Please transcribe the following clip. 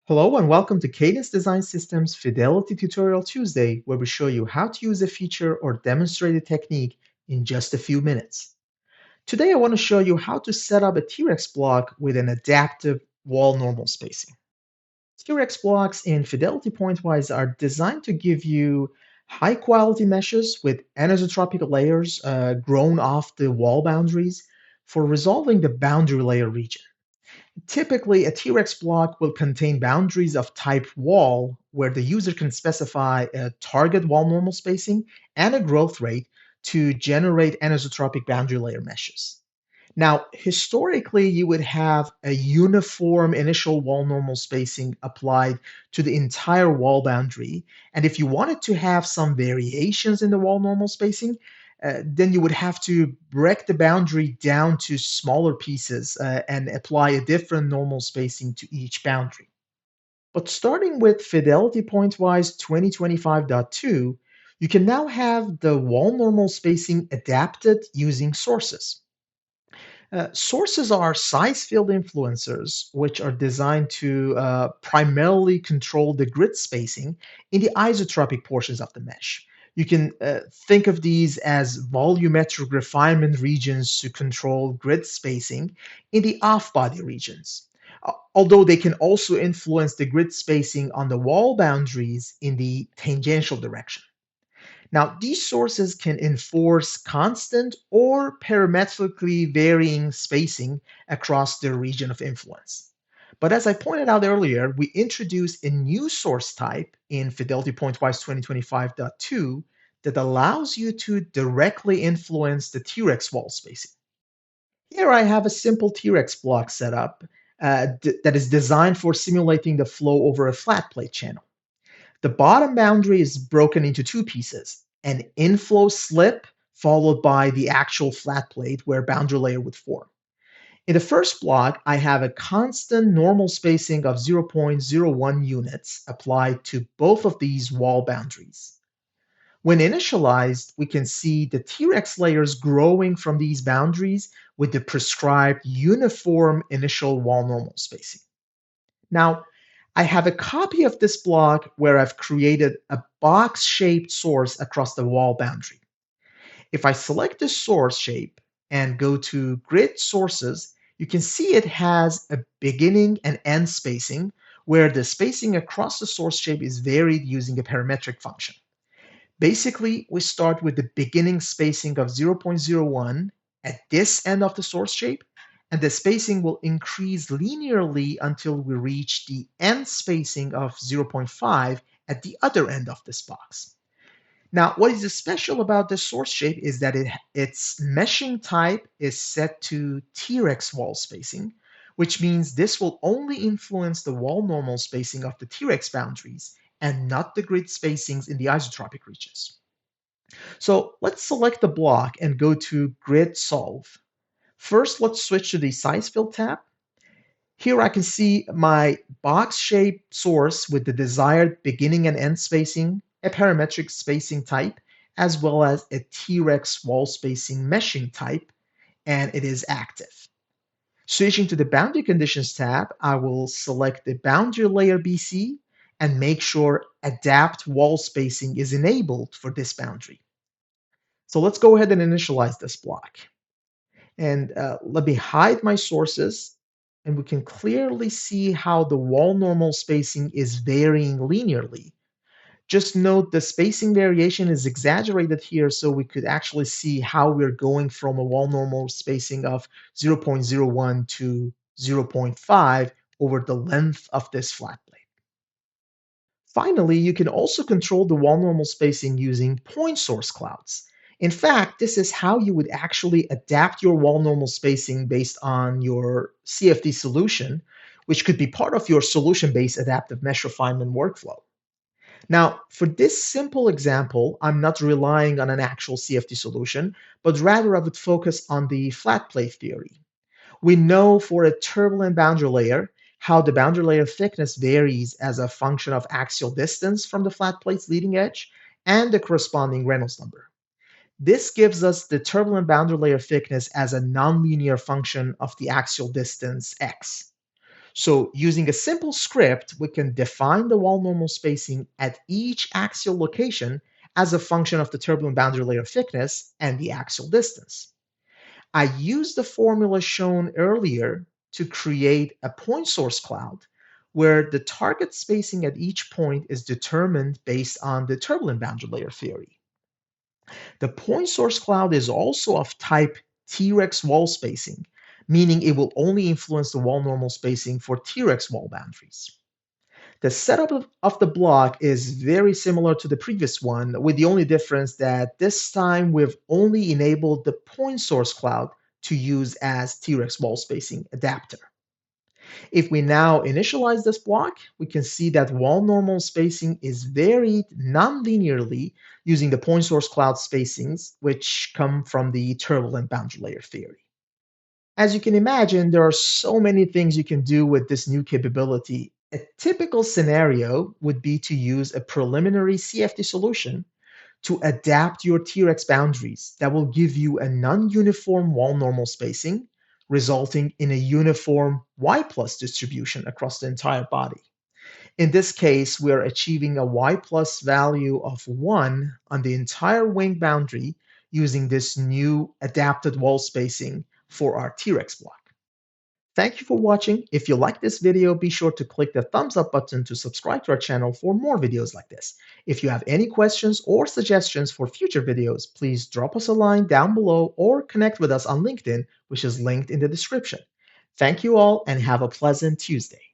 Hello and welcome to Cadence Design Systems Fidelity Tutorial Tuesday, where we show you how to use a feature or demonstrate a technique in just a few minutes. Today, I want to show you how to set up a T-Rex block with an adaptive wall normal spacing. T-Rex blocks in Fidelity Pointwise are designed to give you high quality meshes with anisotropic layers grown off the wall boundaries for resolving the boundary layer region. Typically, a T-Rex block will contain boundaries of type wall, where the user can specify a target wall normal spacing and a growth rate to generate anisotropic boundary layer meshes. Now, historically, you would have a uniform initial wall normal spacing applied to the entire wall boundary. And if you wanted to have some variations in the wall normal spacing, then you would have to break the boundary down to smaller pieces and apply a different normal spacing to each boundary. But starting with Fidelity Pointwise 2025.2, you can now have the wall normal spacing adapted using sources. Sources are size field influencers, which are designed to primarily control the grid spacing in the isotropic portions of the mesh. You can think of these as volumetric refinement regions to control grid spacing in the off-body regions. Although they can also influence the grid spacing on the wall boundaries in the tangential direction. Now, these sources can enforce constant or parametrically varying spacing across their region of influence. But as I pointed out earlier, we introduced a new source type in Fidelity Pointwise 2025.2 that allows you to directly influence the T-Rex wall spacing. Here I have a simple T-Rex block set up that is designed for simulating the flow over a flat plate channel. The bottom boundary is broken into two pieces, an inflow slip followed by the actual flat plate where boundary layer would form. In the first block, I have a constant normal spacing of 0.01 units applied to both of these wall boundaries. When initialized, we can see the T-Rex layers growing from these boundaries with the prescribed uniform initial wall normal spacing. Now, I have a copy of this block where I've created a box-shaped source across the wall boundary. If I select this source shape and go to Grid Sources, you can see it has a beginning and end spacing where the spacing across the source shape is varied using a parametric function. Basically, we start with the beginning spacing of 0.01 at this end of the source shape, and the spacing will increase linearly until we reach the end spacing of 0.5 at the other end of this box. Now, what is special about this source shape is that its meshing type is set to T-Rex wall spacing, which means this will only influence the wall normal spacing of the T-Rex boundaries and not the grid spacings in the isotropic regions. So let's select the block and go to Grid Solve. First, let's switch to the Size Field tab. Here I can see my box-shaped source with the desired beginning and end spacing, a parametric spacing type, as well as a T-Rex wall spacing meshing type, and it is active. Switching to the Boundary Conditions tab, I will select the boundary layer BC and make sure Adapt Wall Spacing is enabled for this boundary. So let's go ahead and initialize this block. And let me hide my sources, and we can clearly see how the wall normal spacing is varying linearly. Just note the spacing variation is exaggerated here so we could actually see how we're going from a wall normal spacing of 0.01 to 0.5 over the length of this flat plate. Finally, you can also control the wall normal spacing using point source clouds. In fact, this is how you would actually adapt your wall normal spacing based on your CFD solution, which could be part of your solution-based adaptive mesh refinement workflow. Now, for this simple example, I'm not relying on an actual CFD solution, but rather I would focus on the flat plate theory. We know for a turbulent boundary layer how the boundary layer thickness varies as a function of axial distance from the flat plate's leading edge and the corresponding Reynolds number. This gives us the turbulent boundary layer thickness as a nonlinear function of the axial distance x. So using a simple script, we can define the wall normal spacing at each axial location as a function of the turbulent boundary layer thickness and the axial distance. I used the formula shown earlier to create a point source cloud where the target spacing at each point is determined based on the turbulent boundary layer theory. The point source cloud is also of type T-Rex wall spacing, meaning it will only influence the wall normal spacing for T-Rex wall boundaries. The setup of the block is very similar to the previous one, with the only difference that this time we've only enabled the point source cloud to use as T-Rex wall spacing adapter. If we now initialize this block, we can see that wall normal spacing is varied non-linearly using the point source cloud spacings, which come from the turbulent boundary layer theory. As you can imagine, there are so many things you can do with this new capability. A typical scenario would be to use a preliminary CFD solution to adapt your T-Rex boundaries that will give you a non-uniform wall normal spacing, resulting in a uniform Y plus distribution across the entire body. In this case, we are achieving a Y plus value of 1 on the entire wing boundary using this new adapted wall spacing for our T-Rex block. Thank you for watching. If you like this video, be sure to click the thumbs up button to subscribe to our channel for more videos like this. If you have any questions or suggestions for future videos, please drop us a line down below or connect with us on LinkedIn, which is linked in the description. Thank you all and have a pleasant Tuesday.